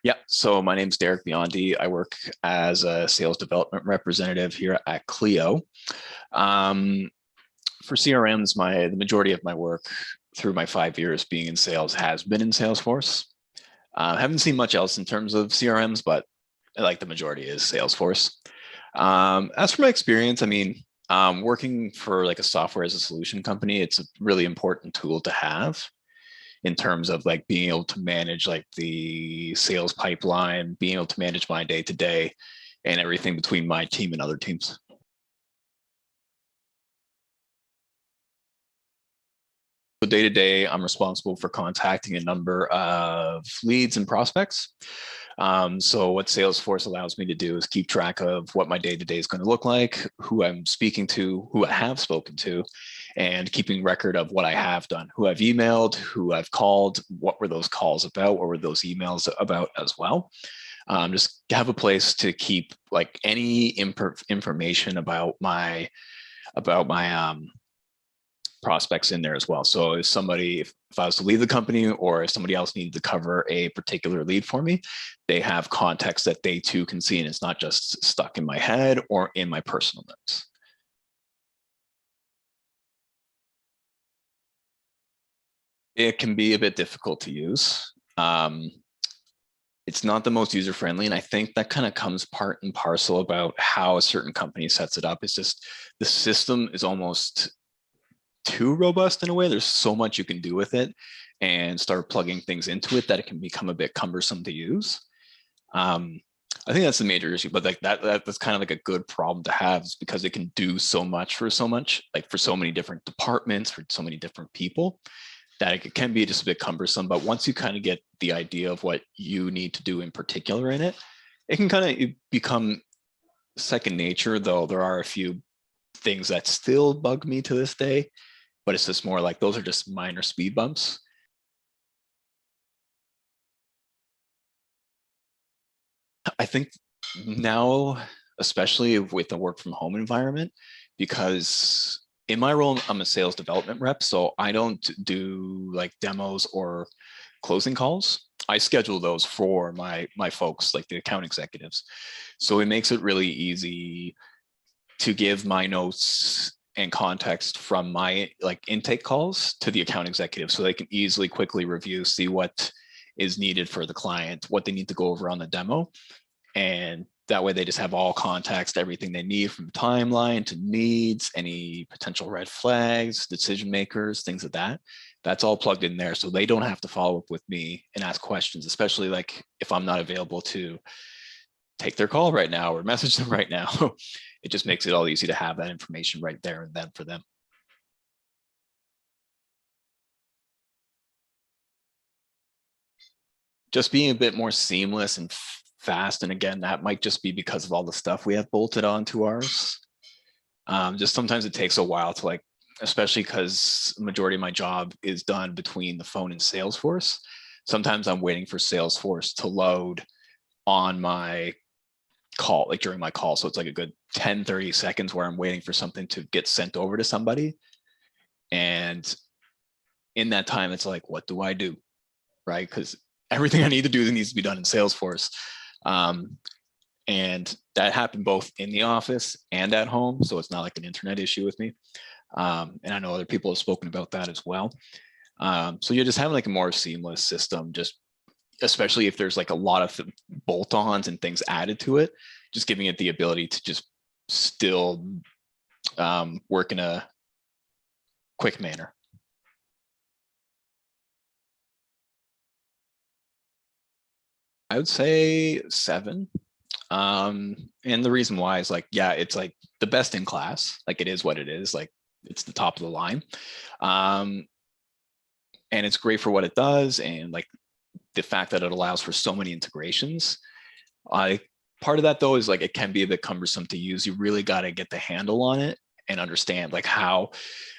Yeah, so my name's Derek Biondi. I work as a sales development representative here at CLEO. Um, for CRMs, the majority of my work through my 5 years being in sales has been in SalesForce. Haven't seen much else in terms of CRMs, but like the majority is SalesForce. As for my experience, working for like a software as a solution company, it's a really important tool to have in terms of like being able to manage like the sales pipeline, being able to manage my day to day and everything between my team and other teams. So day to day, I'm responsible for contacting a number of leads and prospects. So what SalesForce allows me to do is keep track of what my day to day is going to look like, who I'm speaking to, who I have spoken to, and keeping record of what I have done, who I've emailed, who I've called, what were those calls about, what were those emails about as well. Just have a place to keep like any information about my prospects in there as well. So if I was to leave the company or if somebody else needed to cover a particular lead for me, they have context that they too can see, and it's not just stuck in my head or in my personal notes. It can be a bit difficult to use. It's not the most user-friendly, and I think that kind of comes part and parcel about how a certain company sets it up. It's just the system is almost too robust in a way. There's so much you can do with it and start plugging things into it that it can become a bit cumbersome to use. I think that's the major issue, but like that's kind of like a good problem to have, is because it can do so much for so many different departments, for so many different people, that it can be just a bit cumbersome. But once you kind of get the idea of what you need to do in particular in it, it can kind of become second nature, though there are a few things that still bug me to this day, but it's just more like those are just minor speed bumps. I think now, especially with the work from home environment, because in my role, I'm a sales development rep, so I don't do like demos or closing calls. I schedule those for my folks, like the account executives. So it makes it really easy to give my notes and context from my like intake calls to the account executive, so they can easily, quickly review, see what is needed for the client, what they need to go over on the demo. And that way they just have all context, everything they need, from timeline to needs, any potential red flags, decision makers, things like that. That's all plugged in there. So they don't have to follow up with me and ask questions, especially like if I'm not available to take their call right now or message them right now. It just makes it all easy to have that information right there and then for them. Just being a bit more seamless and fast. And again, that might just be because of all the stuff we have bolted onto ours. Just sometimes it takes a while to like, especially because the majority of my job is done between the phone and SalesForce. Sometimes I'm waiting for SalesForce to load on my call, like during my call. So it's like a good 10, 30 seconds where I'm waiting for something to get sent over to somebody. And in that time, it's like, what do I do? Right? Because everything I need to do needs to be done in SalesForce. And that happened both in the office and at home. So it's not like an internet issue with me. And I know other people have spoken about that as well. So you're just having like a more seamless system, just especially if there's like a lot of bolt-ons and things added to it, just giving it the ability to just still work in a quick manner. I would say 7. And the reason why is like, yeah, it's like the best in class. Like it is what it is. Like it's the top of the line. And it's great for what it does. And like the fact that it allows for so many integrations. Part of that though is like it can be a bit cumbersome to use. You really got to get the handle on it and understand like how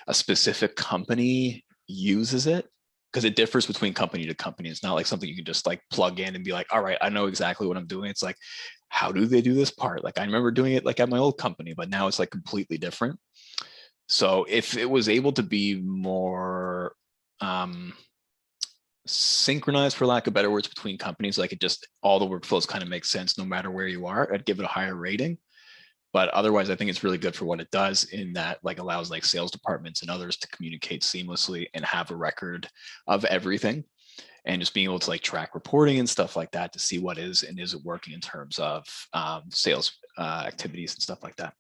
a specific company uses it, because it differs between company to company. It's not like something you can just like plug in and be like, all right, I know exactly what I'm doing. It's like, how do they do this part? Like I remember doing it like at my old company, but now it's like completely different. So if it was able to be more synchronized, for lack of better words, between companies. Like it just, all the workflows kind of make sense no matter where you are. I'd give it a higher rating. But otherwise, I think it's really good for what it does, in that like allows like sales departments and others to communicate seamlessly and have a record of everything, and just being able to like track reporting and stuff like that to see what is and isn't working in terms of sales activities and stuff like that.